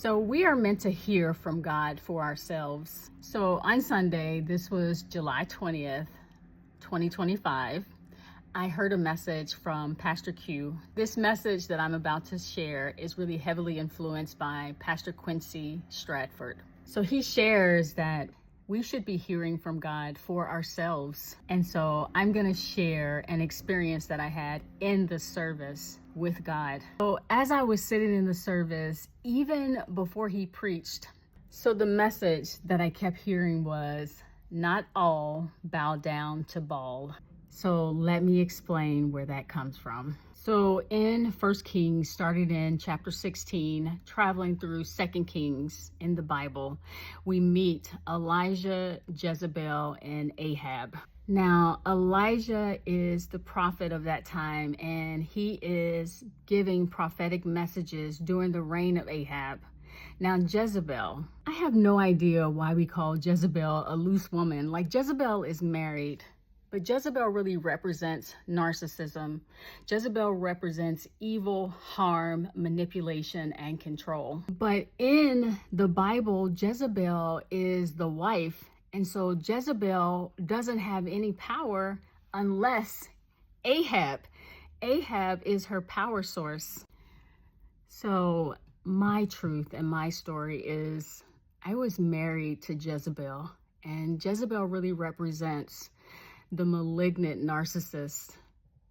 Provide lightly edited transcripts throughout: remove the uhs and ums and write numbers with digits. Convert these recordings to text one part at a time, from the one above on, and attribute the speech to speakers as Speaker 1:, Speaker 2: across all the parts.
Speaker 1: So we are meant to hear from God for ourselves. So on Sunday, this was July 20th, 2025, I heard a message from Pastor Q. This message that I'm about to share is really heavily influenced by Pastor Quincy Stratford. So he shares that we should be hearing from God for ourselves. And so I'm going to share an experience that I had in the service with God. So as I was sitting in the service, even before he preached, so the message that I kept hearing was, not all bow down to Baal. So let me explain where that comes from. So in 1 Kings, started in chapter 16, traveling through 2 Kings in the Bible, we meet Elijah, Jezebel, and Ahab. Now, Elijah is the prophet of that time, and he is giving prophetic messages during the reign of Ahab. Now, Jezebel, I have no idea why we call Jezebel a loose woman. Like, Jezebel is married. But Jezebel really represents narcissism. Jezebel represents evil, harm, manipulation, and control. But in the Bible, Jezebel is the wife. And so Jezebel doesn't have any power unless Ahab is her power source. So my truth and my story is I was married to Jezebel, and Jezebel really represents the malignant narcissist,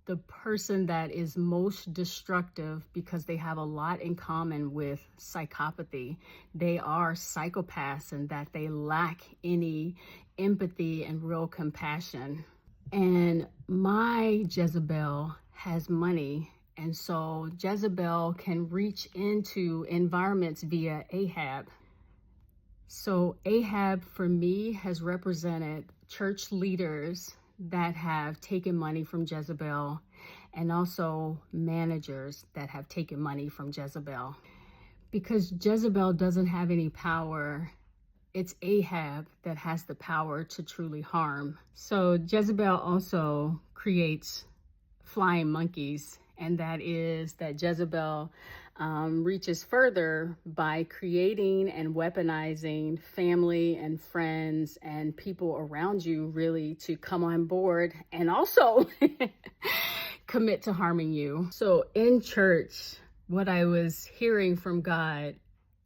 Speaker 1: the person that is most destructive because they have a lot in common with psychopathy. They are psychopaths in that they lack any empathy and real compassion. And my Jezebel has money. And so Jezebel can reach into environments via Ahab. So Ahab, for me, has represented church leaders that have taken money from Jezebel, and also managers that have taken money from Jezebel. Because Jezebel doesn't have any power, it's Ahab that has the power to truly harm. So Jezebel also creates flying monkeys, and that is that Jezebel reaches further by creating and weaponizing family and friends and people around you really to come on board and also commit to harming you. So in church, what I was hearing from God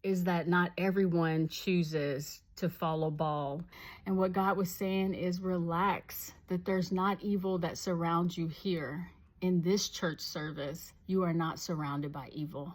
Speaker 1: is that not everyone chooses to follow Baal. And what God was saying is relax, that there's not evil that surrounds you here. In this church service, you are not surrounded by evil.